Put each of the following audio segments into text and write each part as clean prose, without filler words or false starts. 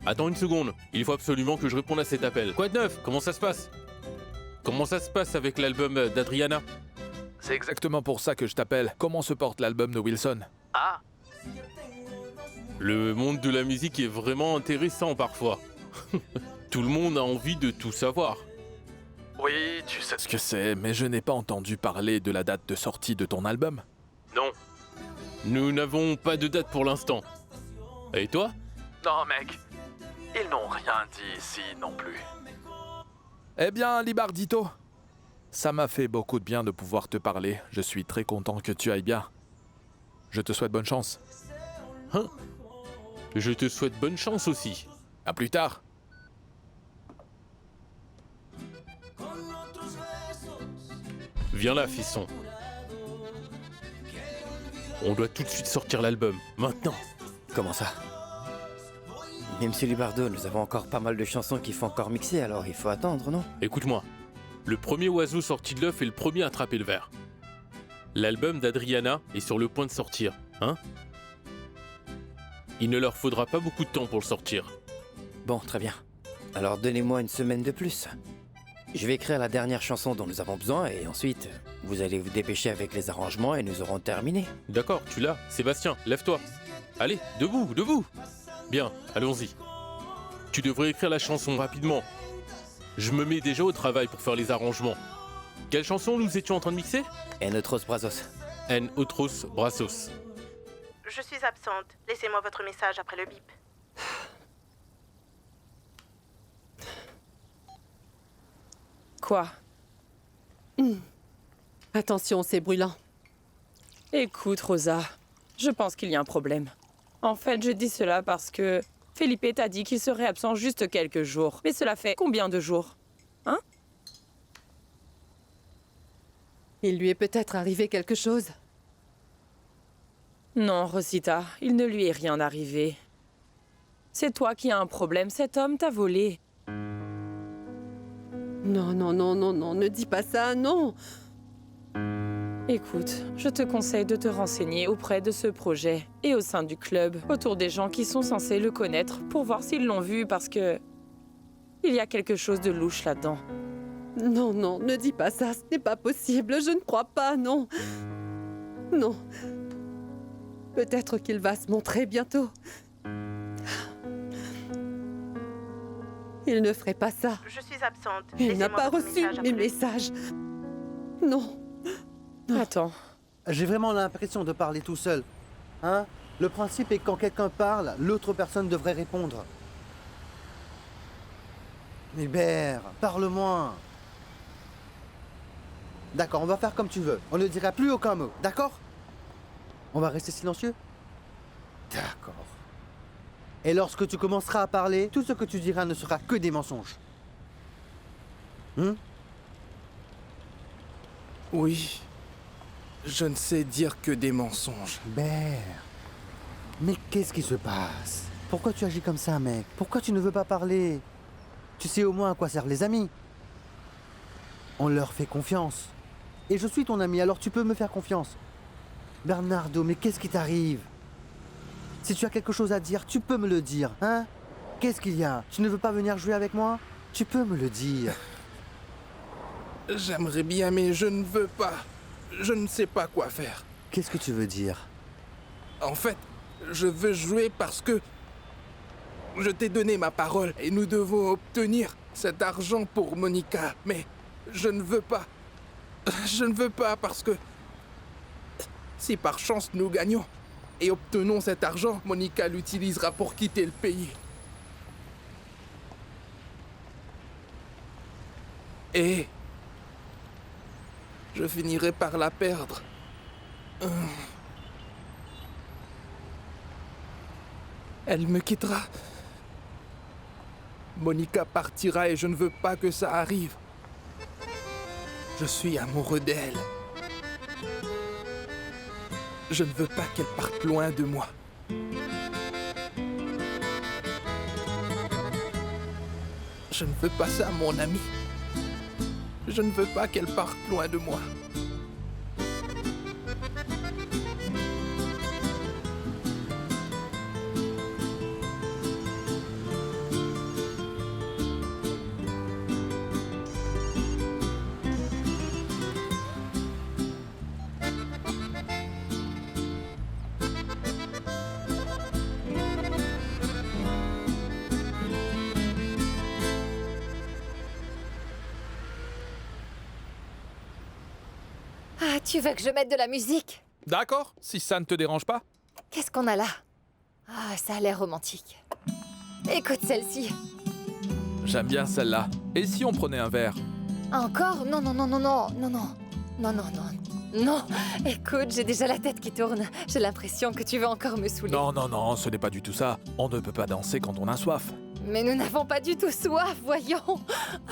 Attends une seconde, il faut absolument que je réponde à cet appel. Quoi de neuf? Comment ça se passe? Comment ça se passe avec l'album d'Adriana? C'est exactement pour ça que je t'appelle. Comment se porte l'album de Wilson? Ah, Le monde de la musique est vraiment intéressant parfois. Tout le monde a envie de tout savoir. oui, tu sais Ce que c'est, mais je n'ai pas entendu parler de la date de sortie de ton album. Non. Nous n'avons pas de date pour l'instant. Et toi? Non, mec. Ils n'ont rien dit ici non plus. Eh bien, Libardito, ça m'a fait beaucoup de bien de pouvoir te parler. Je suis très content que tu ailles bien. Je te souhaite bonne chance. Hein? Je te souhaite bonne chance aussi. À plus tard. Viens là, fiston. On doit tout de suite sortir l'album, maintenant. Comment ça? Mais Monsieur Libardo, nous avons encore pas mal de chansons qu'il faut encore mixer, alors il faut attendre, non? Écoute-moi. Le premier oiseau sorti de l'œuf est le premier à attraper le verre. L'album d'Adriana est sur le point de sortir, hein? Il ne leur faudra pas beaucoup de temps pour le sortir. Bon, très bien. Alors donnez-moi une semaine de plus. Je vais écrire la dernière chanson dont nous avons besoin et ensuite, vous allez vous dépêcher avec les arrangements et nous aurons terminé. D'accord, tu l'as. Sébastien, lève-toi. Allez, debout, debout. Bien, allons-y. Tu devrais écrire la chanson rapidement. Je me mets déjà au travail pour faire les arrangements. Quelle chanson nous étions en train de mixer? Et notre Brazos. En otros brazos. Je suis absente. Laissez-moi votre message après le bip. Quoi? Attention, c'est brûlant. Écoute, Rosa, je pense qu'il y a un problème. En fait, je dis cela parce que Felipe t'a dit qu'il serait absent juste quelques jours. Mais cela fait combien de jours? Hein? Il lui est peut-être arrivé quelque chose. Non, Rosita, il ne lui est rien arrivé. C'est toi qui as un problème, cet homme t'a volé. Non, non, non, non, non, ne dis pas ça, non. Écoute, je te conseille de te renseigner auprès de ce projet et au sein du club, autour des gens qui sont censés le connaître pour voir s'ils l'ont vu parce que... il y a quelque chose de louche là-dedans. Non, non, ne dis pas ça, ce n'est pas possible, je ne crois pas, non. Non. Peut-être qu'il va se montrer bientôt. Il ne ferait pas ça. Je suis absente. Il n'a Laissez-moi pas votre reçu message mes après le bip. messages. Non. Attends, J'ai vraiment l'impression de parler tout seul. Hein? Le principe est que quand quelqu'un parle, l'autre personne devrait répondre. Hubert, parle moins. D'accord, on va faire comme tu veux. On ne dira plus aucun mot, d'accord? On va rester silencieux? D'accord. Et lorsque tu commenceras à parler, tout ce que tu diras ne sera que des mensonges. Oui. Je ne sais dire que des mensonges. Hubert, mais qu'est-ce qui se passe? Pourquoi tu agis comme ça, mec? Pourquoi tu ne veux pas parler? Tu sais au moins à quoi servent les amis. On leur fait confiance. Et je suis ton ami, alors tu peux me faire confiance. Bernardo, mais qu'est-ce qui t'arrive? Si tu as quelque chose à dire, tu peux me le dire, hein? Qu'est-ce qu'il y a? Tu ne veux pas venir jouer avec moi? Tu peux me le dire. J'aimerais bien, mais je ne veux pas. Je ne sais pas quoi faire. Qu'est-ce que tu veux dire? En fait, je veux jouer parce que je t'ai donné ma parole et nous devons obtenir cet argent pour Monica. Mais je ne veux pas. Je ne veux pas parce que si par chance nous gagnons et obtenons cet argent, Monica l'utilisera pour quitter le pays. Et je finirai par la perdre. Elle me quittera. Monica partira et je ne veux pas que ça arrive. Je suis amoureux d'elle. Je ne veux pas qu'elle parte loin de moi. Je ne veux pas ça, mon ami. Je ne veux pas qu'elle parte loin de moi. Tu veux que je mette de la musique? D'accord, si ça ne te dérange pas. Qu'est-ce qu'on a là? Ah, ça a l'air romantique. Écoute celle-ci. J'aime bien celle-là. Et si on prenait un verre? Encore? Non, non, non, non, non, non, non. Non, non, non. Non. Écoute, j'ai déjà la tête qui tourne. J'ai l'impression que tu veux encore me saouler. Non, non, non, ce n'est pas du tout ça. On ne peut pas danser quand on a soif. Mais nous n'avons pas du tout soif, voyons.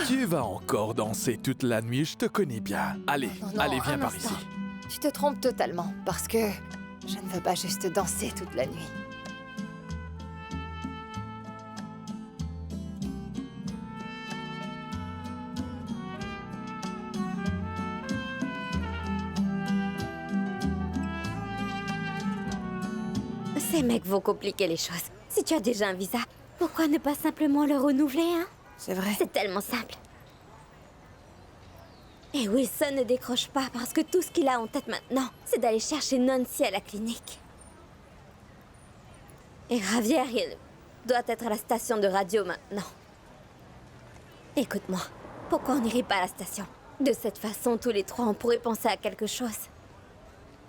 Tu vas encore danser toute la nuit, je te connais bien. Allez, Non, non, allez, viens un par instant. ici. Tu te trompes totalement, parce que je ne veux pas juste danser toute la nuit. Ces mecs vont compliquer les choses. Si tu as déjà un visa, pourquoi ne pas simplement le renouveler, hein? C'est vrai. C'est tellement simple. Et Wilson ne décroche pas parce que tout ce qu'il a en tête maintenant, c'est d'aller chercher Nancy à la clinique. Et Javier, il doit être à la station de radio maintenant. Écoute-moi, pourquoi on n'irait pas à la station? De cette façon, tous les trois, on pourrait penser à quelque chose.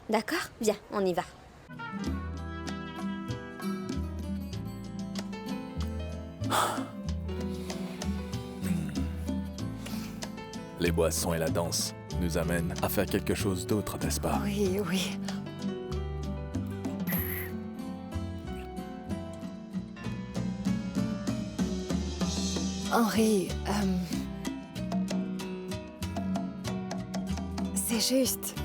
D'accord? Viens, on y va. Les boissons et la danse nous amènent à faire quelque chose d'autre, n'est-ce pas? Oui, oui. Henri, c'est juste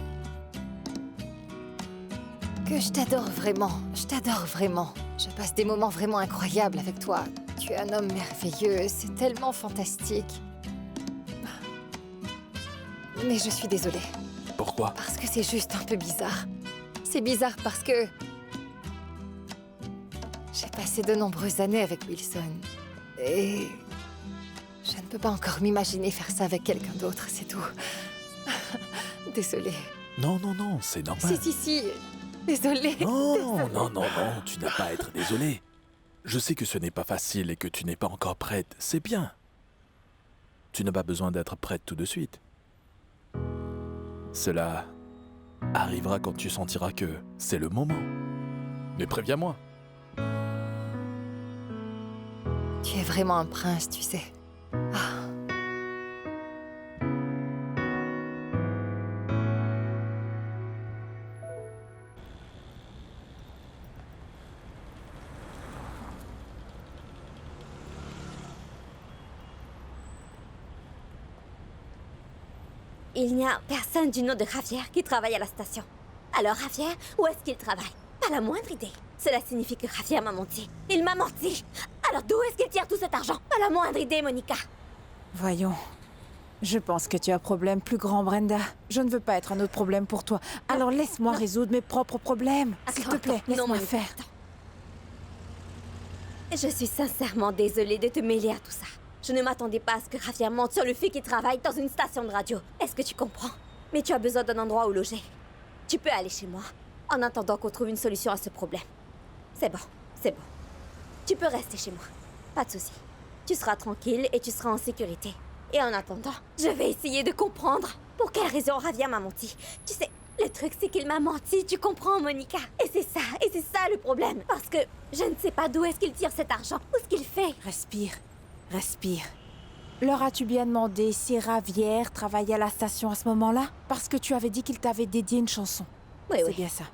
que je t'adore vraiment. Je t'adore vraiment. Je passe des moments vraiment incroyables avec toi. Tu es un homme merveilleux, c'est tellement fantastique. Mais je suis désolée. Pourquoi? Parce que c'est juste un peu bizarre. C'est bizarre parce que j'ai passé de nombreuses années avec Wilson. Et je ne peux pas encore m'imaginer faire ça avec quelqu'un d'autre, c'est tout. Désolée. Non, non, non, c'est normal. Si. Désolée. Non, Désolée. non, non, non, tu n'as pas à être désolé. Je sais que ce n'est pas facile et que tu n'es pas encore prête, c'est bien. Tu n'as pas besoin d'être prête tout de suite. Cela arrivera quand tu sentiras que c'est le moment. Mais préviens-moi. Tu es vraiment un prince, tu sais. Ah. Il n'y a personne du nom de Javier qui travaille à la station. Alors Javier, où est-ce qu'il travaille? Pas la moindre idée. Cela signifie que Javier m'a menti. Il m'a menti. Alors d'où est-ce qu'il tire tout cet argent? Pas la moindre idée, Monica. Voyons. Je pense que tu as un problème plus grand, Brenda. Je ne veux pas être un autre problème pour toi. Alors laisse-moi résoudre mes propres problèmes. S'il te plaît, laisse-moi Monica, faire. attends. Je suis sincèrement désolée de te mêler à tout ça. Je ne m'attendais pas à ce que Javier mente sur le fait qu'il travaille dans une station de radio. Est-ce que tu comprends? Mais tu as besoin d'un endroit où loger. Tu peux aller chez moi, en attendant qu'on trouve une solution à ce problème. C'est bon, c'est bon. Tu peux rester chez moi. Pas de souci. Tu seras tranquille et tu seras en sécurité. Et en attendant, je vais essayer de comprendre pour quelle raison Javier m'a menti. Tu sais, le truc c'est qu'il m'a menti, tu comprends, Monica? Et c'est ça le problème. Parce que je ne sais pas d'où est-ce qu'il tire cet argent, ou ce qu'il fait. Respire. Respire. Leur as-tu bien demandé si Javier travaillait à la station à ce moment-là? Parce que tu avais dit qu'il t'avait dédié une chanson. Oui, c'est oui. bien ça.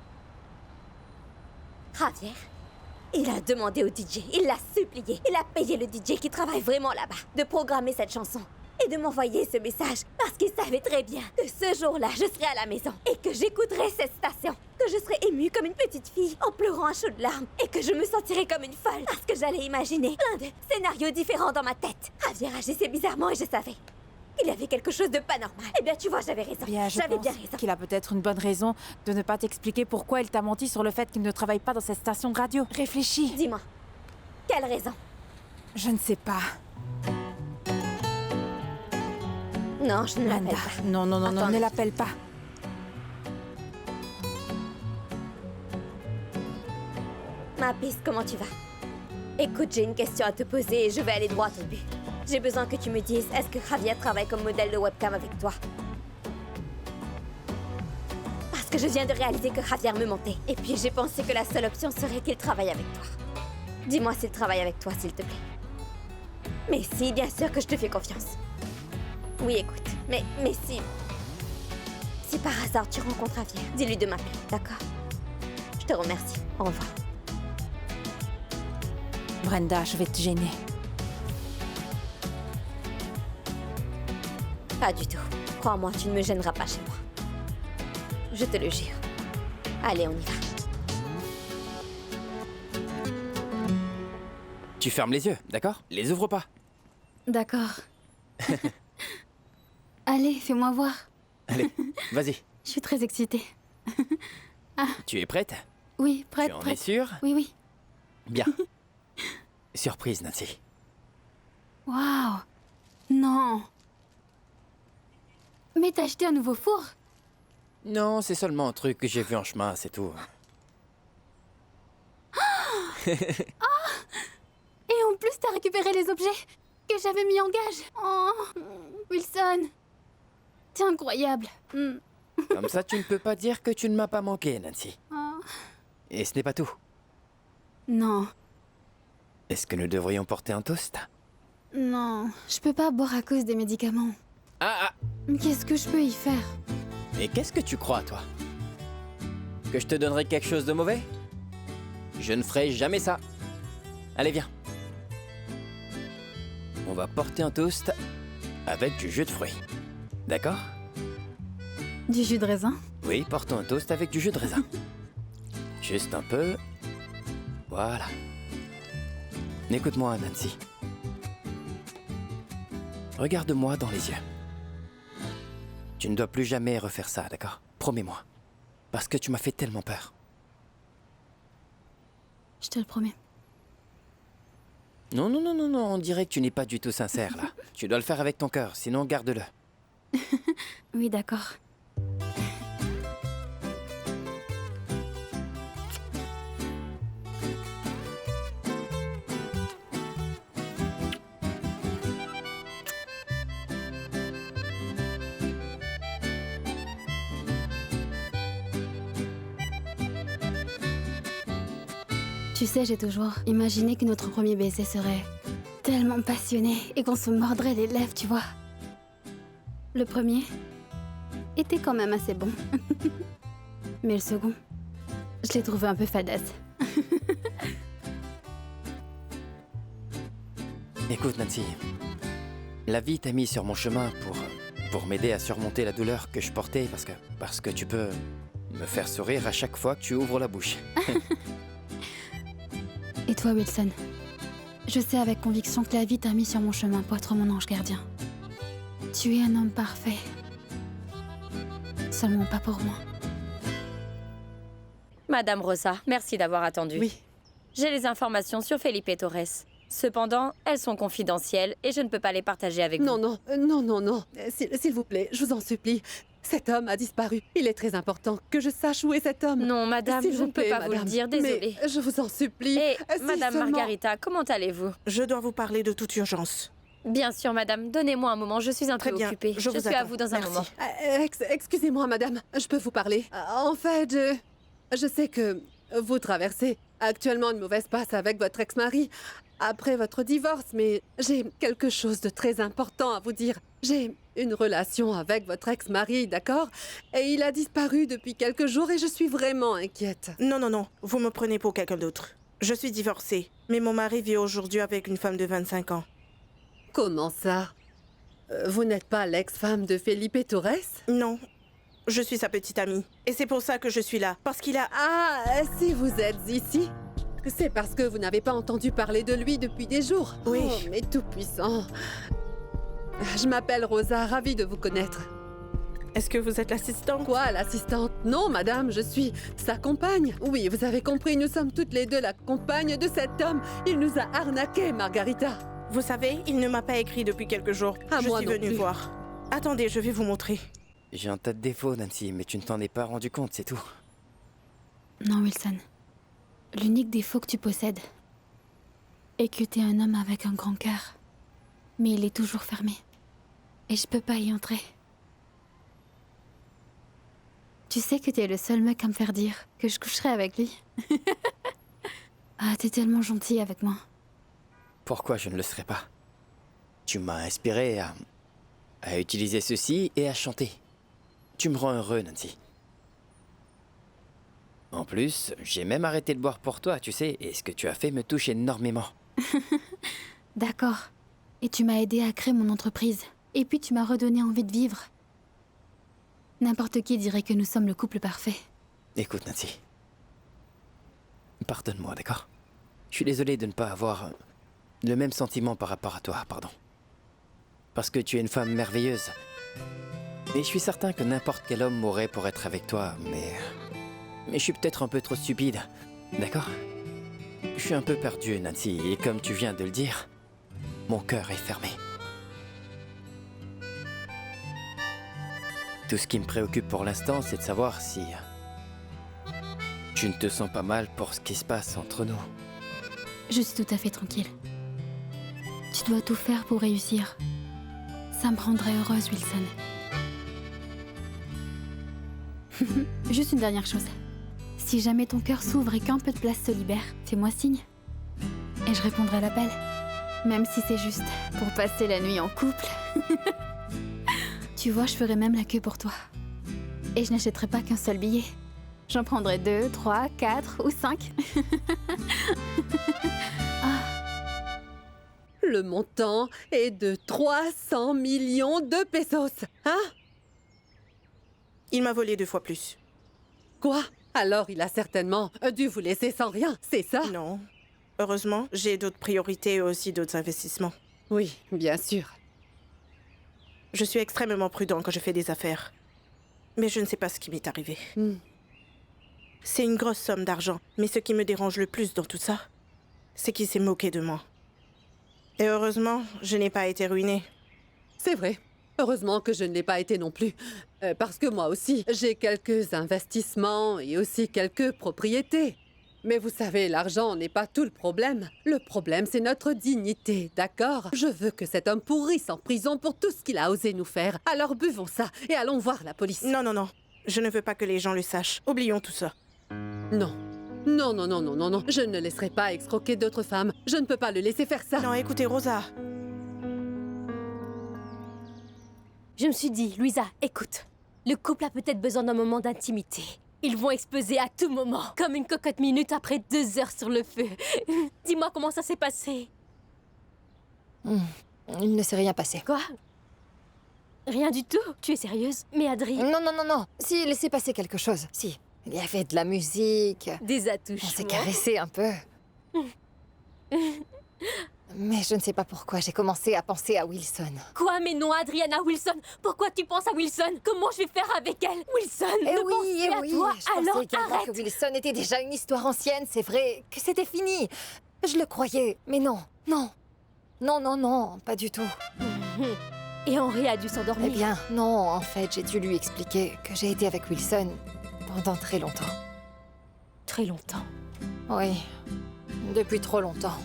Javier, il a demandé au DJ, il l'a supplié, il a payé le DJ qui travaille vraiment là-bas de programmer cette chanson et de m'envoyer ce message parce qu'il savait très bien que ce jour-là, je serais à la maison et que j'écouterais cette station, que je serais émue comme une petite fille en pleurant à chaudes larmes et que je me sentirais comme une folle parce que j'allais imaginer plein de scénarios différents dans ma tête. Javier agissait bizarrement et je savais. Il y avait quelque chose de pas normal. Eh bien, tu vois, j'avais raison. Bien, je j'avais pense bien raison. qu'il a peut-être une bonne raison de ne pas t'expliquer pourquoi il t'a menti sur le fait qu'il ne travaille pas dans cette station de radio. Réfléchis. Dis-moi, quelle raison? Je ne sais pas. Non, je ne l'appelle Brenda. pas. Non, non, non, non, Attends. ne l'appelle pas. Ma piste, comment tu vas? Écoute, j'ai une question à te poser et je vais aller droit au but. J'ai besoin que tu me dises, est-ce que Javier travaille comme modèle de webcam avec toi? que je viens de réaliser que Javier me mentait. Et puis j'ai pensé que la seule option serait qu'il travaille avec toi. Dis-moi s'il travaille avec toi, s'il te plaît. Mais si, bien sûr que je te fais confiance. Oui, écoute, mais si... Si par hasard tu rencontres Javier, dis-lui de m'appeler, d'accord? Je te remercie. Au revoir. Brenda, je vais te gêner. Pas du tout. Crois-moi, tu ne me gêneras pas chez moi. Je te le jure. Allez, on y va. Tu fermes les yeux, d'accord? Les ouvre pas. D'accord. Allez, fais-moi voir. Allez, vas-y. Je suis très excitée. Tu es prête? Oui, prête, Tu en es prête. sûre? Oui, oui. Bien. Surprise, Nancy. Waouh. Non. Mais t'as acheté un nouveau four? Non, c'est seulement un truc que j'ai vu en chemin, c'est tout. Et en plus, t'as récupéré les objets que j'avais mis en gage. Oh, Wilson. C'est incroyable. Comme ça, tu ne peux pas dire que tu ne m'as pas manqué, Nancy. Oh. Et ce n'est pas tout. Non, Est-ce que nous devrions porter un toast? non. Je peux pas boire à cause des médicaments. Ah, Mais qu'est-ce que je peux y faire? mais qu'est-ce que tu crois, toi? Que je te donnerai quelque chose de mauvais? Je ne ferai jamais ça. Allez, viens. On va porter un toast avec du jus de fruits. D'accord? Du jus de raisin? Oui, portons un toast avec du jus de raisin. Juste un peu. Voilà. Écoute-moi, Nancy. Regarde-moi dans les yeux. Tu ne dois plus jamais refaire ça, d'accord? Promets-moi. Parce que tu m'as fait tellement peur. Je te le promets. Non, non, non, non, non, on dirait que tu n'es pas du tout sincère, là. Tu dois le faire avec ton cœur, sinon garde-le. Oui, d'accord. Tu sais, j'ai toujours imaginé que notre premier baiser serait tellement passionné et qu'on se mordrait les lèvres, tu vois. Le premier était quand même assez bon. Mais le second, je l'ai trouvé un peu fadasse. Écoute, Nancy. La vie t'a mis sur mon chemin pour m'aider à surmonter la douleur que je portais parce que tu peux me faire sourire à chaque fois que tu ouvres la bouche. Et toi, Wilson? Je sais avec conviction que la vie t'a mis sur mon chemin pour être mon ange gardien. Tu es un homme parfait. Seulement pas pour moi. Madame Rosa, merci d'avoir attendu. Oui. J'ai les informations sur Felipe Torres. Cependant, elles sont confidentielles et je ne peux pas les partager avec Non, vous. non. S'il vous plaît, je vous en supplie. Cet homme a disparu. Il est très important que je sache où est cet homme. Non, madame, S'il je vous ne peux plaît, pas vous le madame. dire, désolée. Mais je vous en supplie. Et Si madame seulement- Margarita, comment allez-vous? Je dois vous parler de toute urgence. Bien sûr, madame, donnez-moi un moment, je suis un peu Très bien, occupée. je vous suis à attends. vous dans un Merci. moment. Excusez-moi, madame. Je peux vous parler. En fait, je sais que vous traversez actuellement une mauvaise passe avec votre ex-mari après votre divorce, mais j'ai quelque chose de très important à vous dire. J'ai une relation avec votre ex-mari, d'accord? Et il a disparu depuis quelques jours et je suis vraiment inquiète. Non, vous me prenez pour quelqu'un d'autre. Je suis divorcée, mais mon mari vit aujourd'hui avec une femme de 25 ans. Comment ça? Vous n'êtes pas l'ex-femme de Felipe Torres? Non, je suis sa petite amie. Et c'est pour ça que je suis là, parce qu'il a... Ah, si vous êtes ici, c'est parce que vous n'avez pas entendu parler de lui depuis des jours. Oui. Oh, mais tout puissant. Je m'appelle Rosa, ravie de vous connaître. Est-ce que vous êtes l'assistante? Quoi, l'assistante? Non, madame, je suis sa compagne. Oui, vous avez compris, nous sommes toutes les deux la compagne de cet homme. Il nous a arnaqués, Margarita. Vous savez, il ne m'a pas écrit depuis quelques jours. Ah, Je moi suis non venue plus. voir. Attendez, je vais vous montrer. J'ai un tas de défauts, Nancy, mais tu ne t'en es pas rendu compte, c'est tout. Non, Wilson. L'unique défaut que tu possèdes est que t'es un homme avec un grand cœur. Mais il est toujours fermé. Et je peux pas y entrer. Tu sais que t'es le seul mec à me faire dire que je coucherai avec lui. Ah, t'es tellement gentil avec moi. Pourquoi je ne le serais pas? Tu m'as inspiré à utiliser ceci et à chanter. Tu me rends heureux, Nancy. En plus, j'ai même arrêté de boire pour toi, tu sais, et ce que tu as fait me touche énormément. D'accord. Et tu m'as aidé à créer mon entreprise. Et puis tu m'as redonné envie de vivre. N'importe qui dirait que nous sommes le couple parfait. Écoute, Nancy. Pardonne-moi, d'accord? Je suis désolé de ne pas avoir le même sentiment par rapport à toi, pardon. Parce que tu es une femme merveilleuse. Et je suis certain que n'importe quel homme mourrait pour être avec toi, mais je suis peut-être un peu trop stupide, d'accord? Je suis un peu perdu, Nancy, et comme tu viens de le dire, mon cœur est fermé. Tout ce qui me préoccupe pour l'instant, c'est de savoir si tu ne te sens pas mal pour ce qui se passe entre nous. Je suis tout à fait tranquille. Tu dois tout faire pour réussir. Ça me rendrait heureuse, Wilson. Juste une dernière chose. Si jamais ton cœur s'ouvre et qu'un peu de place se libère, fais-moi signe. Et je répondrai à l'appel. Même si c'est juste pour passer la nuit en couple. Tu vois, je ferai même la queue pour toi. Et je n'achèterai pas qu'un seul billet. J'en prendrai 2, 3, 4 ou 5. Le montant est de 300 millions de pesos, hein? Il m'a volé 2 fois plus. Quoi? Alors il a certainement dû vous laisser sans rien, c'est ça? Non. Heureusement, j'ai d'autres priorités et aussi d'autres investissements. Oui, bien sûr. Je suis extrêmement prudent quand je fais des affaires. Mais je ne sais pas ce qui m'est arrivé. C'est une grosse somme d'argent, mais ce qui me dérange le plus dans tout ça, c'est qu'il s'est moqué de moi. Et heureusement, je n'ai pas été ruinée. C'est vrai. Heureusement que je ne l'ai pas été non plus. Parce que moi aussi, j'ai quelques investissements et aussi quelques propriétés. Mais vous savez, l'argent n'est pas tout le problème. Le problème, c'est notre dignité, d'accord? Je veux que cet homme pourrisse en prison pour tout ce qu'il a osé nous faire. Alors buvons ça et allons voir la police. Non, non, non. Je ne veux pas que les gens le sachent. Oublions tout ça. Non. Non, non, non, non, non, non. Je ne laisserai pas escroquer d'autres femmes. Je ne peux pas le laisser faire ça. Non, écoutez, Rosa. Je me suis dit, Louisa, écoute. Le couple a peut-être besoin d'un moment d'intimité. Ils vont exploser à tout moment, comme une cocotte minute après 2 heures sur le feu. Dis-moi comment ça s'est passé. Il ne s'est rien passé. Quoi? Rien du tout? Tu es sérieuse? Mais Adri... Non, non, non, non. Si, il s'est passé quelque chose. Si. Il y avait de la musique. Des attouchements. On s'est caressé un peu. Mais je ne sais pas pourquoi j'ai commencé à penser à Wilson. Quoi? Mais non, Adriana Wilson. Pourquoi tu penses à Wilson? Comment je vais faire avec elle? Wilson, ne pense plus à toi. Je alors pensais également arrête. que Wilson était déjà une histoire ancienne, c'est vrai, que c'était fini. Je le croyais, mais non, non. Non, non, non, pas du tout. Et Henri a dû s'endormir. Eh bien, non, en fait, j'ai dû lui expliquer que j'ai été avec Wilson pendant très longtemps. Très longtemps? Oui, depuis trop longtemps.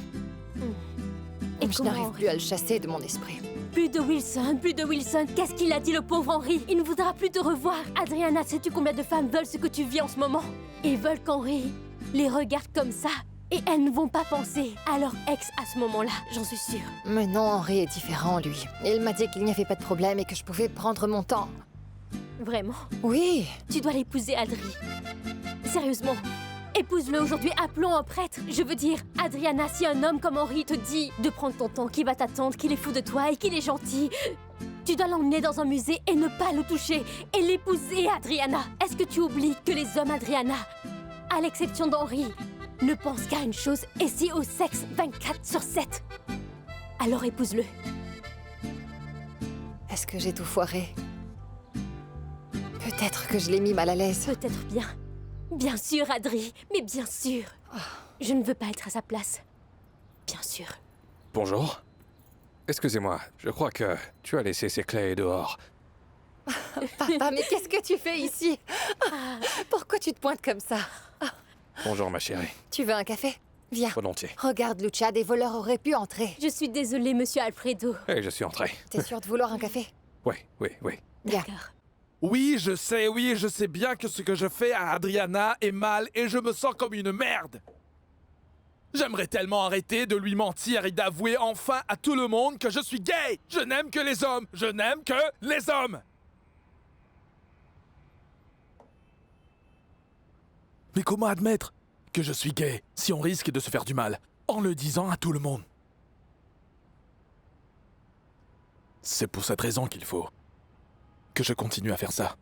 Et je n'arrive plus à le chasser de mon esprit. Plus de Wilson, plus de Wilson. Qu'est-ce qu'il a dit, le pauvre Henri? Il ne voudra plus te revoir. Adriana, sais-tu combien de femmes veulent ce que tu vis en ce moment? Et veulent qu'Henri les regarde comme ça. Et elles ne vont pas penser à leur ex à ce moment-là, j'en suis sûre. Mais non, Henri est différent, lui. Il m'a dit qu'il n'y avait pas de problème et que je pouvais prendre mon temps. Vraiment? Oui. Tu dois l'épouser, Adri. Sérieusement. Épouse-le aujourd'hui, appelons un prêtre. Je veux dire, Adriana, si un homme comme Henri te dit de prendre ton temps, qu'il va t'attendre, qu'il est fou de toi et qu'il est gentil, tu dois l'emmener dans un musée et ne pas le toucher. Et l'épouser, Adriana. Est-ce que tu oublies que les hommes, Adriana, à l'exception d'Henri, ne pensent qu'à une chose, et c'est au sexe 24/7. Alors épouse-le. Est-ce que j'ai tout foiré? Peut-être que je l'ai mis mal à l'aise. Peut-être bien. Bien sûr, Adri, mais bien sûr. Je ne veux pas être à sa place. Bien sûr. Bonjour. Excusez-moi, je crois que tu as laissé ces clés dehors. Papa, mais qu'est-ce que tu fais ici? Pourquoi tu te pointes comme ça? Bonjour, ma chérie. Tu veux un café? Viens. Volontiers. Regarde, Lucia, des voleurs auraient pu entrer. Je suis désolée, monsieur Alfredo. Et je suis entré. T'es sûr de vouloir un café? Oui, oui, oui. Viens. D'accord. Oui, je sais bien que ce que je fais à Adriana est mal et je me sens comme une merde. J'aimerais tellement arrêter de lui mentir et d'avouer enfin à tout le monde que je suis gay. Je n'aime que les hommes. Je n'aime que les hommes. Mais comment admettre que je suis gay si on risque de se faire du mal en le disant à tout le monde? C'est pour cette raison qu'il faut que je continue à faire ça.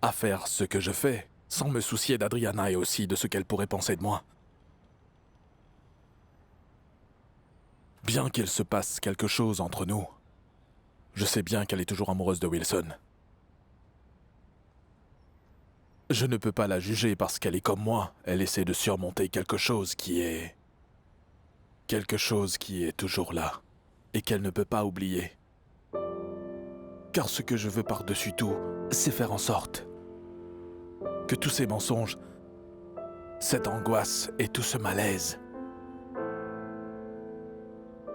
À faire ce que je fais, sans me soucier d'Adriana et aussi de ce qu'elle pourrait penser de moi. Bien qu'il se passe quelque chose entre nous, je sais bien qu'elle est toujours amoureuse de Wilson. Je ne peux pas la juger parce qu'elle est comme moi. Elle essaie de surmonter quelque chose qui est toujours là et qu'elle ne peut pas oublier. Car ce que je veux par-dessus tout, c'est faire en sorte que tous ces mensonges, cette angoisse et tout ce malaise,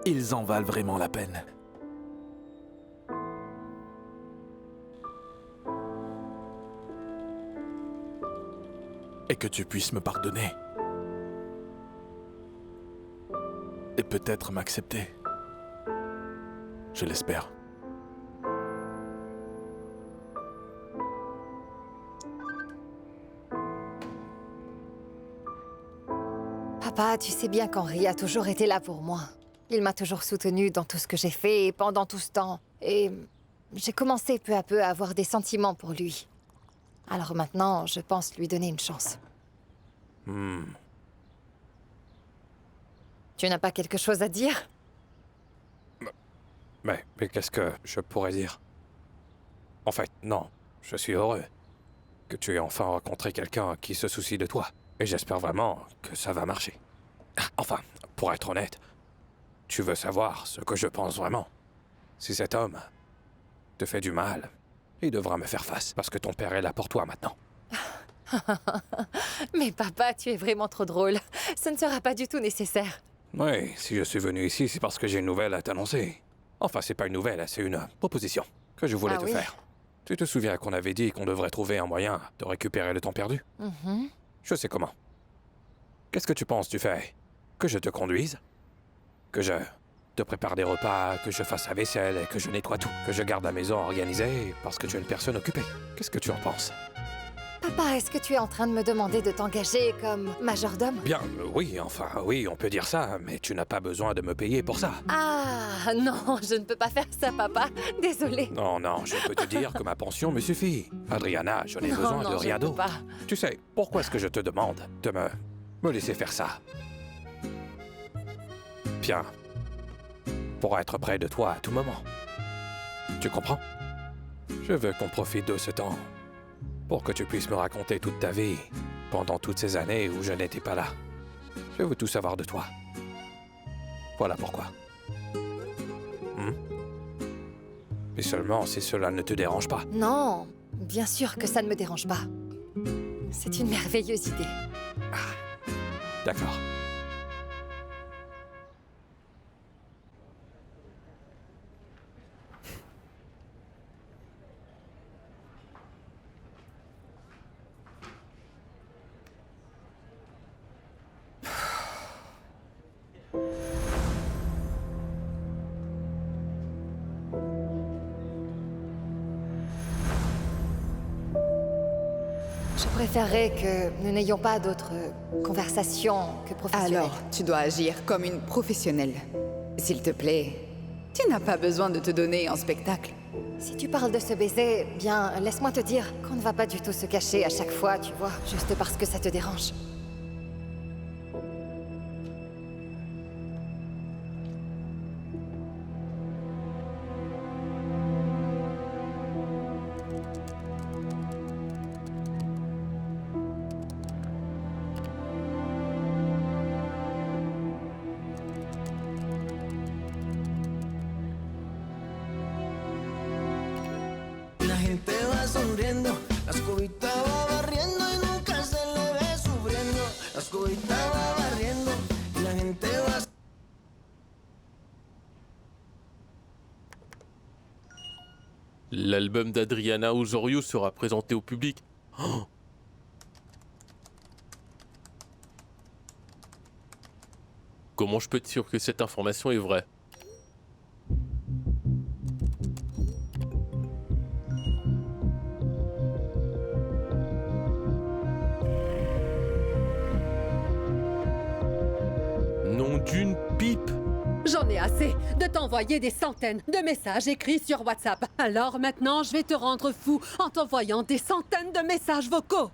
ils en valent vraiment la peine. Et que tu puisses me pardonner. Et peut-être m'accepter. Je l'espère. Papa, tu sais bien qu'Henri a toujours été là pour moi. Il m'a toujours soutenue dans tout ce que j'ai fait pendant tout ce temps. Et j'ai commencé peu à peu à avoir des sentiments pour lui. Alors maintenant, je pense lui donner une chance. Tu n'as pas quelque chose à dire? Mais qu'est-ce que je pourrais dire? En fait, non. Je suis heureux que tu aies enfin rencontré quelqu'un qui se soucie de toi. Et j'espère vraiment que ça va marcher. Enfin, pour être honnête, tu veux savoir ce que je pense vraiment. Si cet homme te fait du mal, il devra me faire face, parce que ton père est là pour toi maintenant. Mais papa, tu es vraiment trop drôle. Ce ne sera pas du tout nécessaire. Oui, si je suis venu ici, c'est parce que j'ai une nouvelle à t'annoncer. Enfin, c'est pas une nouvelle, c'est une proposition que je voulais te faire. Tu te souviens qu'on avait dit qu'on devrait trouver un moyen de récupérer le temps perdu? Je sais comment. Qu'est-ce que tu penses du fait que je te conduise? Que je te prépare des repas, que je fasse la vaisselle et que je nettoie tout? Que je garde la maison organisée parce que tu es une personne occupée? Qu'est-ce que tu en penses? Papa, est-ce que tu es en train de me demander de t'engager comme majordome? Bien, oui, enfin, oui, on peut dire ça, mais tu n'as pas besoin de me payer pour ça. Ah, non, je ne peux pas faire ça, papa. Désolée. Non, je peux te dire que ma pension me suffit. Adriana, je n'ai besoin de rien d'autre. Tu sais, pourquoi est-ce que je te demande de me laisser faire ça? Bien, pour être près de toi à tout moment. Tu comprends? Je veux qu'on profite de ce temps pour que tu puisses me raconter toute ta vie pendant toutes ces années où je n'étais pas là. Je veux tout savoir de toi. Voilà pourquoi. Mais seulement si cela ne te dérange pas. Non, bien sûr que ça ne me dérange pas. C'est une merveilleuse idée. D'accord. Je préférerais que nous n'ayons pas d'autres conversations que professionnelles. Alors, tu dois agir comme une professionnelle. S'il te plaît, tu n'as pas besoin de te donner en spectacle. Si tu parles de ce baiser, bien, laisse-moi te dire qu'on ne va pas du tout se cacher à chaque fois, tu vois, juste parce que ça te dérange. La gente va sonriendo, la escobita va barriendo y nunca se le ve sufriendo. L'album d'Adriana Osorio sera présenté au public. Oh. Comment je peux être sûr que cette information est vraie? Nom d'une pipe! J'en ai assez de t'envoyer des centaines de messages écrits sur WhatsApp. Alors maintenant, je vais te rendre fou en t'envoyant des centaines de messages vocaux.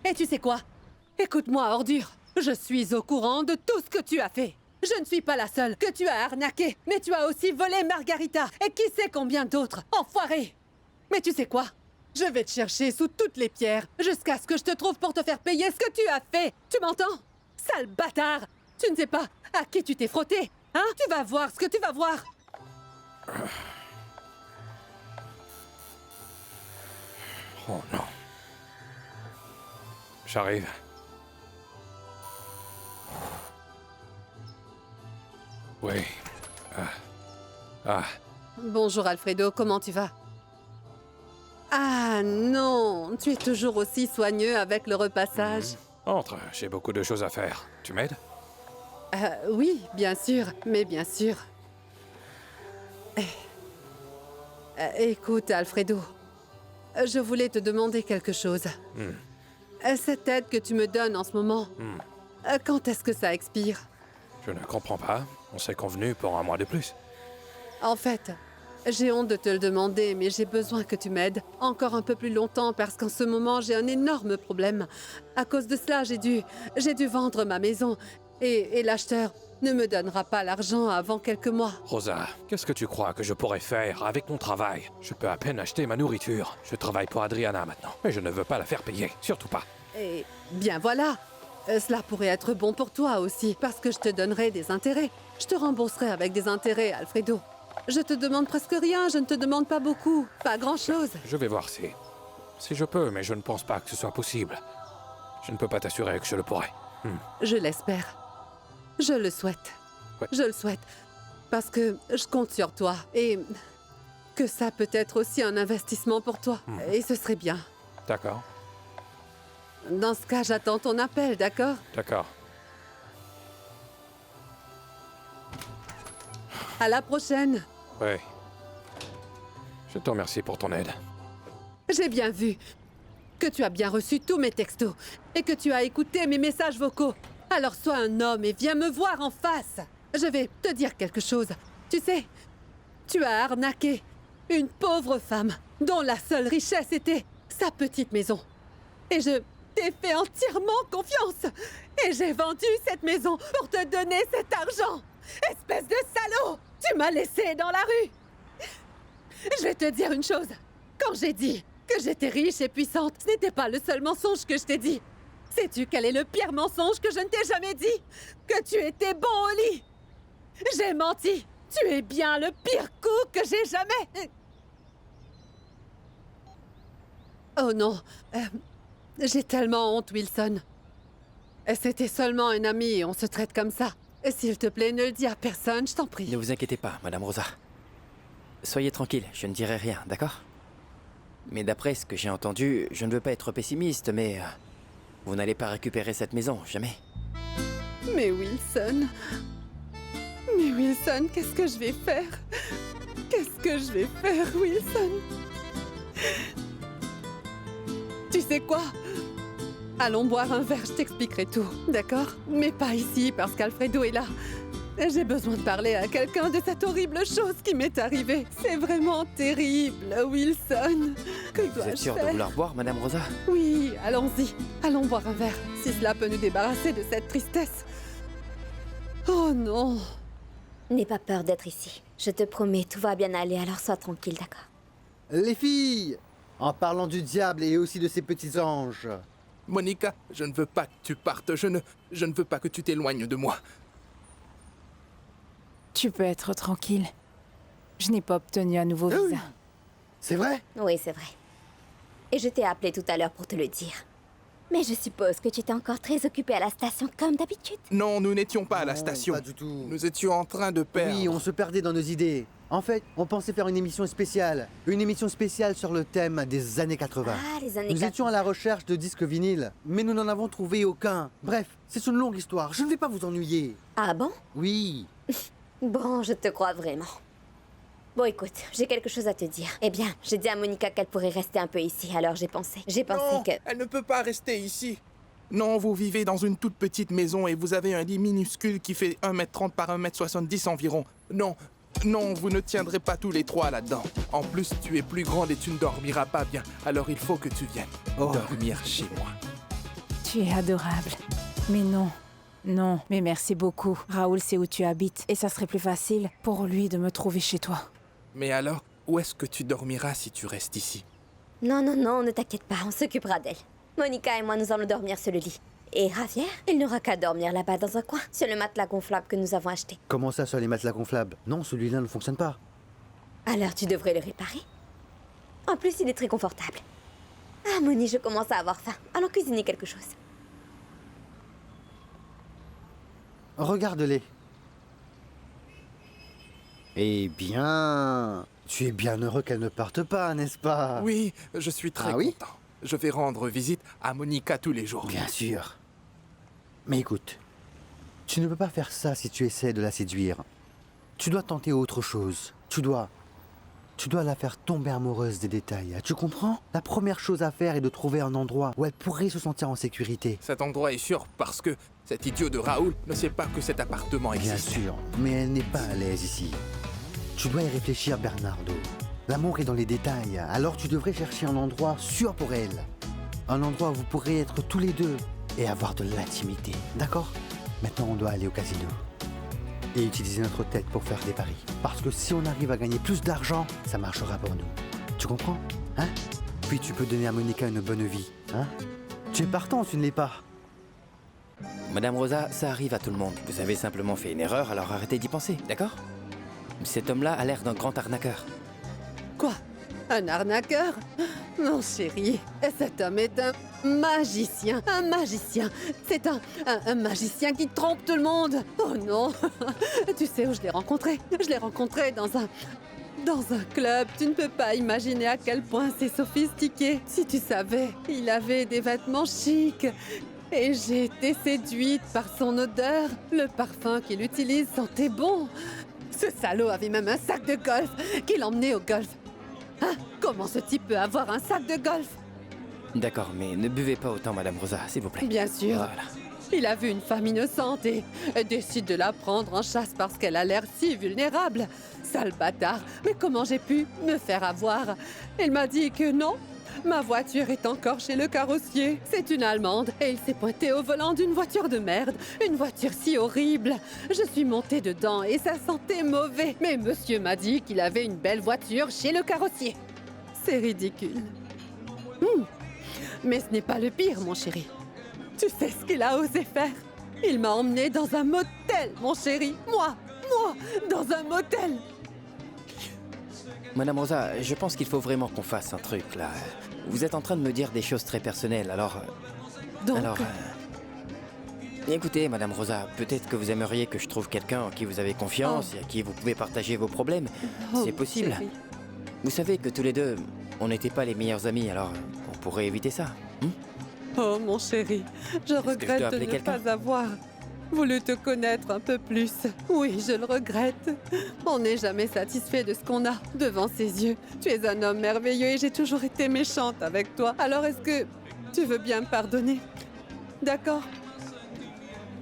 Et tu sais quoi? Écoute-moi, ordure. Je suis au courant de tout ce que tu as fait. Je ne suis pas la seule que tu as arnaqué, mais tu as aussi volé Margarita et qui sait combien d'autres. Enfoiré! Mais tu sais quoi? Je vais te chercher sous toutes les pierres jusqu'à ce que je te trouve pour te faire payer ce que tu as fait. Tu m'entends? Sale bâtard! Tu ne sais pas à qui tu t'es frotté, hein? Tu vas voir ce que tu vas voir. Oh non. J'arrive. Oui. Bonjour Alfredo, comment tu vas? Ah non, tu es toujours aussi soigneux avec le repassage. Entre, j'ai beaucoup de choses à faire. Tu m'aides? Oui, bien sûr, mais bien sûr. Écoute, Alfredo, je voulais te demander quelque chose. Cette aide que tu me donnes en ce moment, quand est-ce que ça expire? Je ne comprends pas. On s'est convenu pour un mois de plus. En fait, j'ai honte de te le demander, mais j'ai besoin que tu m'aides encore un peu plus longtemps parce qu'en ce moment, j'ai un énorme problème. À cause de cela, j'ai dû vendre ma maison et l'acheteur ne me donnera pas l'argent avant quelques mois. Rosa, qu'est-ce que tu crois que je pourrais faire avec mon travail? Je peux à peine acheter ma nourriture. Je travaille pour Adriana maintenant, mais je ne veux pas la faire payer, surtout pas. Et bien voilà. Cela pourrait être bon pour toi aussi, parce que je te donnerai des intérêts. Je te rembourserai avec des intérêts, Alfredo. Je te demande presque rien, je ne te demande pas beaucoup, pas grand-chose. Je vais voir si je peux, mais je ne pense pas que ce soit possible. Je ne peux pas t'assurer que je le pourrai. Je l'espère. Je le souhaite. Ouais. Je le souhaite. Parce que je compte sur toi. Et que ça peut être aussi un investissement pour toi. Et ce serait bien. D'accord. Dans ce cas, j'attends ton appel, d'accord? D'accord. À la prochaine. Oui. Je te remercie pour ton aide. J'ai bien vu que tu as bien reçu tous mes textos et que tu as écouté mes messages vocaux. Alors sois un homme et viens me voir en face. Je vais te dire quelque chose. Tu sais, tu as arnaqué une pauvre femme dont la seule richesse était sa petite maison. Et je t'ai fait entièrement confiance. Et j'ai vendu cette maison pour te donner cet argent. Espèce de salaud! Tu m'as laissé dans la rue. Je vais te dire une chose. Quand j'ai dit que j'étais riche et puissante, ce n'était pas le seul mensonge que je t'ai dit. Sais-tu quel est le pire mensonge que je ne t'ai jamais dit? Que tu étais bon au lit. J'ai menti. Tu es bien le pire coup que j'ai jamais... Oh non. J'ai tellement honte, Wilson. C'était seulement un ami et on se traite comme ça. S'il te plaît, ne le dis à personne, je t'en prie. Ne vous inquiétez pas, Madame Rosa. Soyez tranquille, je ne dirai rien, d'accord? Mais d'après ce que j'ai entendu, je ne veux pas être pessimiste, mais... vous n'allez pas récupérer cette maison, jamais. Mais Wilson... Mais Wilson, qu'est-ce que je vais faire? Qu'est-ce que je vais faire, Wilson? Tu sais quoi? Allons boire un verre, je t'expliquerai tout, d'accord? Mais pas ici, parce qu'Alfredo est là. J'ai besoin de parler à quelqu'un de cette horrible chose qui m'est arrivée. C'est vraiment terrible, Wilson. Que dois-je faire? Vous êtes sûre de vouloir boire, Madame Rosa? Oui, allons-y. Allons boire un verre, si cela peut nous débarrasser de cette tristesse. Oh non. N'aie pas peur d'être ici. Je te promets, tout va bien aller, alors sois tranquille, d'accord? Les filles! En parlant du diable et aussi de ses petits anges. Monica, je ne veux pas que tu partes. Je ne veux pas que tu t'éloignes de moi. Tu peux être tranquille. Je n'ai pas obtenu un nouveau visa. C'est vrai? Oui, c'est vrai. Et je t'ai appelé tout à l'heure pour te le dire. Mais je suppose que tu étais encore très occupé à la station comme d'habitude. Non, nous n'étions pas à la Non, station. pas du tout. Nous étions en train de perdre. Oui, on se perdait dans nos idées. En fait, on pensait faire une émission spéciale. Une émission spéciale sur le thème des années 80. Ah, les années Nous 80. étions à la recherche de disques vinyles, mais nous n'en avons trouvé aucun. Bref, c'est une longue histoire. Je ne vais pas vous ennuyer. Ah bon? Oui. Bon, je te crois vraiment. Bon, écoute, j'ai quelque chose à te dire. Eh bien, j'ai dit à Monica qu'elle pourrait rester un peu ici, alors j'ai pensé. Non, que... elle ne peut pas rester ici. Non, vous vivez dans une toute petite maison et vous avez un lit minuscule qui fait 1m30 par 1m70 environ. Non, non, vous ne tiendrez pas tous les trois là-dedans. En plus, tu es plus grande et tu ne dormiras pas bien. Alors il faut que tu viennes dormir chez moi. Tu es adorable. Mais non. Non, mais merci beaucoup. Raoul sait où tu habites et ça serait plus facile pour lui de me trouver chez toi. Mais alors, où est-ce que tu dormiras si tu restes ici? Non, non, non, ne t'inquiète pas, on s'occupera d'elle. Monica et moi, nous allons dormir sur le lit. Et Javier, il n'aura qu'à dormir là-bas dans un coin, sur le matelas gonflable que nous avons acheté. Comment ça, sur les matelas gonflables? Non, celui-là ne fonctionne pas. Alors tu devrais le réparer. En plus, il est très confortable. Ah, Moni, je commence à avoir faim. Allons cuisiner quelque chose. Regarde-les. Eh bien... Tu es bien heureux qu'elle ne parte pas, n'est-ce pas? Oui, je suis très content. Je vais rendre visite à Monica tous les jours. Bien sûr. Mais écoute, tu ne peux pas faire ça si tu essaies de la séduire. Tu dois tenter autre chose. Tu dois la faire tomber amoureuse des détails. Tu comprends? La première chose à faire est de trouver un endroit où elle pourrait se sentir en sécurité. Cet endroit est sûr parce que cet idiot de Raoul ne sait pas que cet appartement existe. Bien sûr, mais elle n'est pas à l'aise ici. Tu dois y réfléchir, Bernardo. L'amour est dans les détails, alors tu devrais chercher un endroit sûr pour elle. Un endroit où vous pourrez être tous les deux et avoir de l'intimité. D'accord? Maintenant, on doit aller au casino. Et utiliser notre tête pour faire des paris. Parce que si on arrive à gagner plus d'argent, ça marchera pour nous. Tu comprends? Hein? Puis tu peux donner à Monica une bonne vie. Hein? Tu es partant, tu ne l'es pas. Madame Rosa, ça arrive à tout le monde. Vous avez simplement fait une erreur, alors arrêtez d'y penser, d'accord? Cet homme-là a l'air d'un grand arnaqueur. Quoi? Un arnaqueur? Mon chéri, cet homme est un magicien. Un magicien. C'est un magicien qui trompe tout le monde. Oh non. Tu sais où je l'ai rencontré? Je l'ai rencontré dans un club. Tu ne peux pas imaginer à quel point c'est sophistiqué. Si tu savais, il avait des vêtements chics. Et j'ai été séduite par son odeur. Le parfum qu'il utilise sentait bon. Ce salaud avait même un sac de golf qu'il emmenait au golf. Hein? Comment ce type peut avoir un sac de golf? D'accord, mais ne buvez pas autant, Madame Rosa, s'il vous plaît. Bien sûr. Voilà. Il a vu une femme innocente et décide de la prendre en chasse parce qu'elle a l'air si vulnérable. Sale bâtard. Mais comment j'ai pu me faire avoir? Il m'a dit que non. Ma voiture est encore chez le carrossier. C'est une Allemande et il s'est pointé au volant d'une voiture de merde. Une voiture si horrible. Je suis montée dedans et ça sentait mauvais. Mais monsieur m'a dit qu'il avait une belle voiture chez le carrossier. C'est ridicule. Mais ce n'est pas le pire, mon chéri. Tu sais ce qu'il a osé faire? Il m'a emmené dans un motel, mon chéri. Moi, dans un motel. Madame Rosa, je pense qu'il faut vraiment qu'on fasse un truc, là. Vous êtes en train de me dire des choses très personnelles, alors... Écoutez, Madame Rosa, peut-être que vous aimeriez que je trouve quelqu'un en qui vous avez confiance et à qui vous pouvez partager vos problèmes. C'est possible. Chéri. Vous savez que tous les deux, on n'était pas les meilleurs amis, alors on pourrait éviter ça. Oh, mon chéri, je regrette de appeler ne quelqu'un pas avoir voulu te connaître un peu plus. Oui, je le regrette. On n'est jamais satisfait de ce qu'on a devant ses yeux. Tu es un homme merveilleux et j'ai toujours été méchante avec toi. Alors est-ce que tu veux bien me pardonner? D'accord?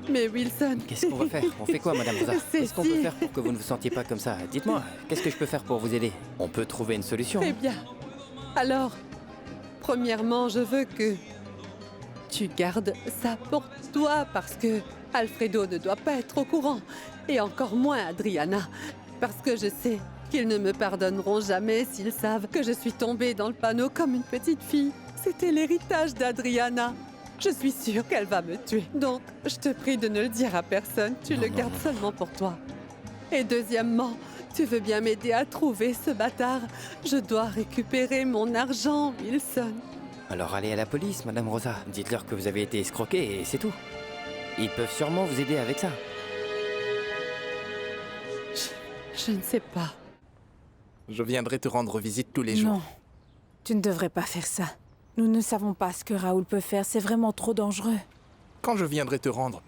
Mais Wilson... Qu'est-ce qu'on va faire? On fait quoi, Madame Rosa? Qu'est-ce qu'on peut faire pour que vous ne vous sentiez pas comme ça? Dites-moi, qu'est-ce que je peux faire pour vous aider? On peut trouver une solution. Eh bien, alors, premièrement, je veux que tu gardes ça pour toi parce que Alfredo ne doit pas être au courant. Et encore moins Adriana. Parce que je sais qu'ils ne me pardonneront jamais s'ils savent que je suis tombée dans le panneau comme une petite fille. C'était l'héritage d'Adriana. Je suis sûre qu'elle va me tuer. Donc, je te prie de ne le dire à personne. Tu le gardes seulement pour toi. Et deuxièmement, tu veux bien m'aider à trouver ce bâtard? Je dois récupérer mon argent, Wilson. Alors allez à la police, Madame Rosa. Dites-leur que vous avez été escroquée et c'est tout. Ils peuvent sûrement vous aider avec ça. Je ne sais pas. Je viendrai te rendre visite tous les jours. Non, tu ne devrais pas faire ça. Nous ne savons pas ce que Raoul peut faire, c'est vraiment trop dangereux. Quand je viendrai te rendre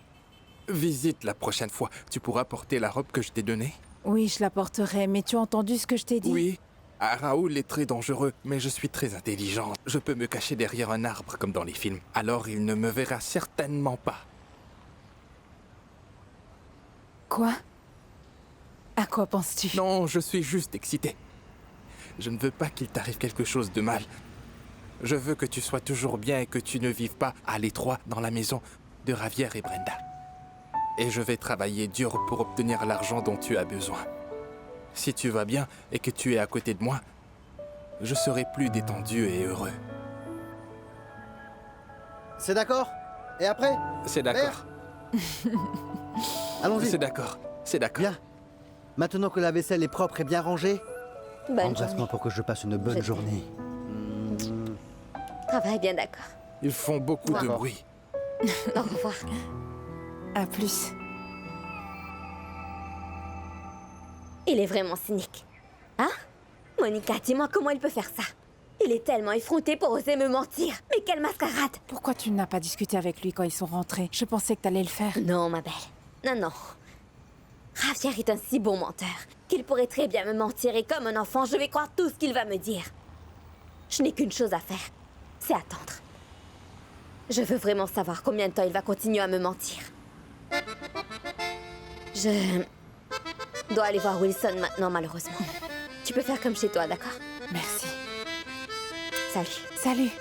visite la prochaine fois, tu pourras porter la robe que je t'ai donnée? Oui, je la porterai, mais tu as entendu ce que je t'ai dit? Oui. Ah, Raoul est très dangereux, mais je suis très intelligent. Je peux me cacher derrière un arbre comme dans les films. Alors il ne me verra certainement pas. Quoi? À quoi penses-tu? Non, je suis juste excité. Je ne veux pas qu'il t'arrive quelque chose de mal. Je veux que tu sois toujours bien et que tu ne vives pas à l'étroit dans la maison de Javier et Brenda. Et je vais travailler dur pour obtenir l'argent dont tu as besoin. Si tu vas bien et que tu es à côté de moi, je serai plus détendu et heureux. C'est d'accord? Et après? C'est d'accord. Allons-y. C'est d'accord. C'est d'accord. Bien. Maintenant que la vaisselle est propre et bien rangée, Bonne embrasse-moi journée. pour que je passe une bonne journée. Travaille bien, d'accord. Ils font beaucoup de D'accord. bruit. Au revoir. À plus. Il est vraiment cynique. Hein? Monica, dis-moi comment il peut faire ça. Il est tellement effronté pour oser me mentir. Mais quelle mascarade! Pourquoi tu n'as pas discuté avec lui quand ils sont rentrés? Je pensais que t'allais le faire. Non, ma belle. Non, non. Javier est un si bon menteur qu'il pourrait très bien me mentir et comme un enfant, je vais croire tout ce qu'il va me dire. Je n'ai qu'une chose à faire, c'est attendre. Je veux vraiment savoir combien de temps il va continuer à me mentir. Je dois aller voir Wilson maintenant, malheureusement. Tu peux faire comme chez toi, d'accord? Merci. Salut. Salut.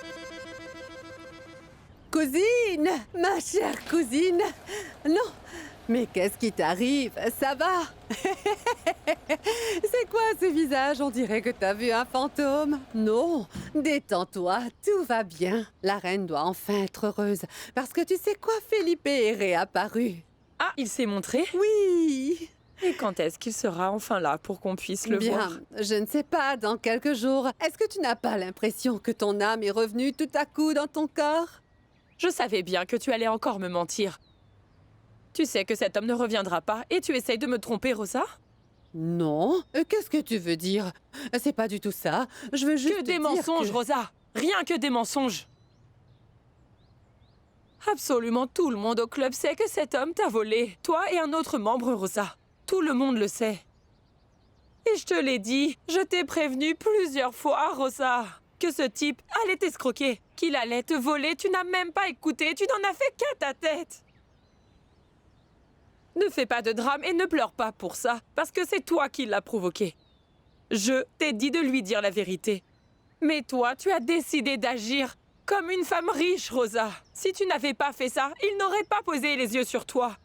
Cousine! Ma chère cousine! Non! Mais qu'est-ce qui t'arrive? Ça va? C'est quoi ce visage? On dirait que t'as vu un fantôme. Non, détends-toi, tout va bien. La reine doit enfin être heureuse. Parce que tu sais quoi, Felipe est réapparu. Ah, il s'est montré? Oui! Et quand est-ce qu'il sera enfin là pour qu'on puisse le voir? Bien, je ne sais pas, dans quelques jours. Est-ce que tu n'as pas l'impression que ton âme est revenue tout à coup dans ton corps? Je savais bien que tu allais encore me mentir. Tu sais que cet homme ne reviendra pas et tu essayes de me tromper, Rosa? Non. Qu'est-ce que tu veux dire? C'est pas du tout ça. Je veux juste Que des dire mensonges, que... Rosa! Rien que des mensonges! Absolument tout le monde au club sait que cet homme t'a volé. Toi et un autre membre, Rosa. Tout le monde le sait. Et je te l'ai dit, je t'ai prévenu plusieurs fois, Rosa, que ce type allait t'escroquer, qu'il allait te voler. Tu n'as même pas écouté, tu n'en as fait qu'à ta tête. Ne fais pas de drame et ne pleure pas pour ça, parce que c'est toi qui l'as provoqué. Je t'ai dit de lui dire la vérité. Mais toi, tu as décidé d'agir comme une femme riche, Rosa. Si tu n'avais pas fait ça, il n'aurait pas posé les yeux sur toi.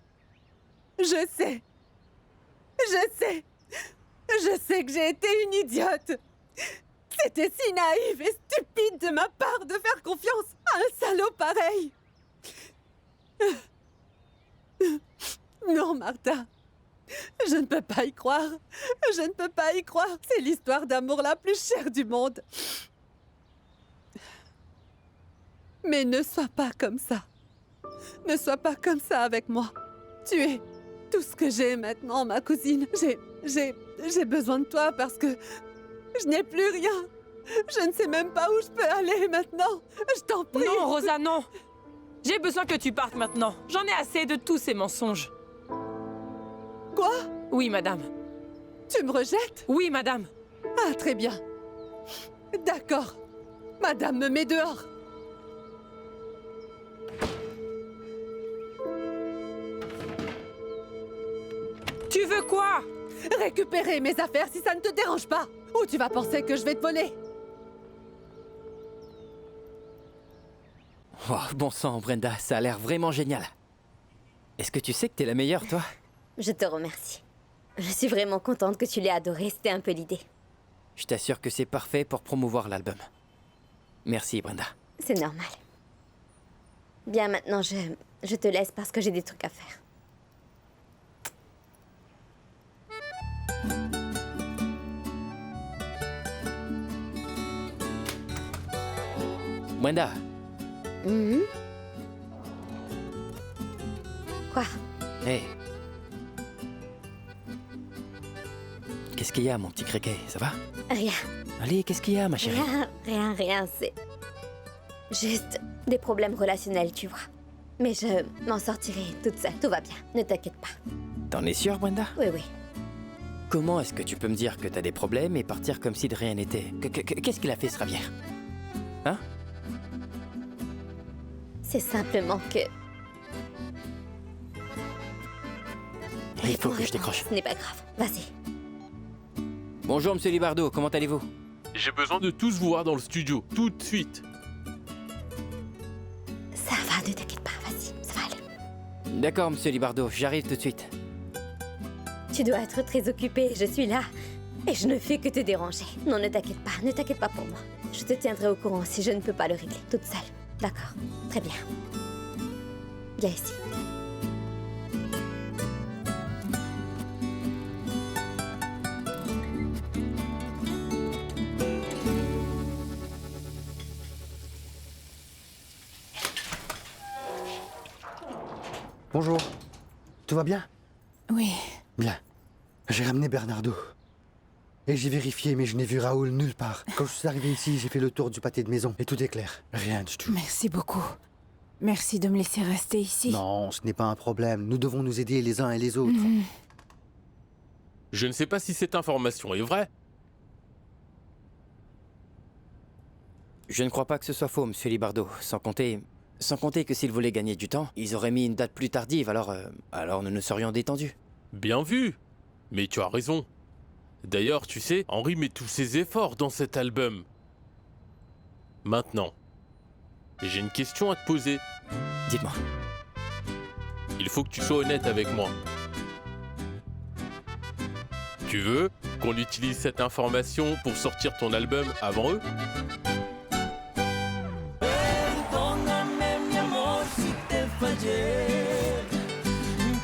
Je sais. Je sais. Je sais que j'ai été une idiote. C'était si naïf et stupide de ma part de faire confiance à un salaud pareil. Non, Martha. Je ne peux pas y croire. Je ne peux pas y croire. C'est l'histoire d'amour la plus chère du monde. Mais ne sois pas comme ça. Ne sois pas comme ça avec moi. Tu es tout ce que j'ai maintenant, ma cousine. J'ai besoin de toi parce que je n'ai plus rien. Je ne sais même pas où je peux aller maintenant. Je t'en prie. Non, Rosa, non. J'ai besoin que tu partes maintenant. J'en ai assez de tous ces mensonges. Quoi? Oui, madame. Tu me rejettes? Oui, madame. Ah, très bien. D'accord. Madame me met dehors. Tu veux quoi? Récupérer mes affaires si ça ne te dérange pas. Ou tu vas penser que je vais te voler. Oh, bon sang, Brenda, ça a l'air vraiment génial. Est-ce que tu sais que t'es la meilleure, toi? Je te remercie. Je suis vraiment contente que tu l'aies adoré, c'était un peu l'idée. Je t'assure que c'est parfait pour promouvoir l'album. Merci, Brenda. C'est normal. Bien, maintenant, je te laisse parce que j'ai des trucs à faire. Brenda. Quoi? Hé. Qu'est-ce qu'il y a, mon petit criquet? Ça va? Rien. Allez, qu'est-ce qu'il y a, ma chérie? Rien, c'est juste des problèmes relationnels, tu vois. Mais je m'en sortirai toute seule, tout va bien, ne t'inquiète pas. T'en es sûre, Brenda? Oui. Comment est-ce que tu peux me dire que t'as des problèmes et partir comme si de rien n'était? Qu'est-ce qu'il a fait, ce Javier? Hein? C'est simplement que... Il faut que je décroche. Ce n'est pas grave, vas-y. Bonjour, monsieur Libardo, comment allez-vous? J'ai besoin de tous vous voir dans le studio, tout de suite. Ça va, ne t'inquiète pas, vas-y, ça va aller. D'accord, monsieur Libardo, j'arrive tout de suite. Tu dois être très occupé, je suis là. Et je ne fais que te déranger. Non, ne t'inquiète pas pour moi. Je te tiendrai au courant si je ne peux pas le régler toute seule. D'accord, très bien. Viens ici. Bonjour. Tout va bien? Oui. Bien. J'ai ramené Bernardo. Et j'ai vérifié, mais je n'ai vu Raoul nulle part. Quand je suis arrivé ici, j'ai fait le tour du pâté de maison et tout est clair. Rien du tout. Merci beaucoup. Merci de me laisser rester ici. Non, ce n'est pas un problème. Nous devons nous aider les uns et les autres. Je ne sais pas si cette information est vraie. Je ne crois pas que ce soit faux, monsieur Libardo. Sans compter que s'ils voulaient gagner du temps, ils auraient mis une date plus tardive, alors nous nous serions détendus. Bien vu. Mais tu as raison. D'ailleurs, tu sais, Henri met tous ses efforts dans cet album. Maintenant, j'ai une question à te poser. Dites-moi. Il faut que tu sois honnête avec moi. Tu veux qu'on utilise cette information pour sortir ton album avant eux?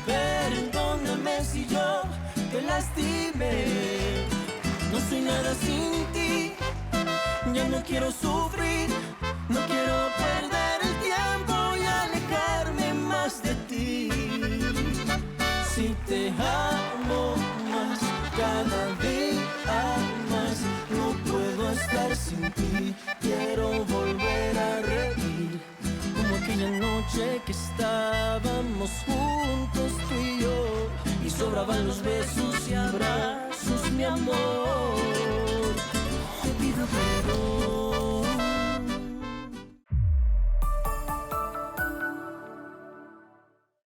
Perdóname si yo te lastimé. No soy nada sin ti. Ya no quiero sufrir. No quiero perder el tiempo y alejarme más de ti. Si te amo más, cada día más, no puedo estar sin ti. Quiero volver a reír. Como aquella noche que estábamos juntos tú y yo, y sobraban los besos y abrazos, mi amor.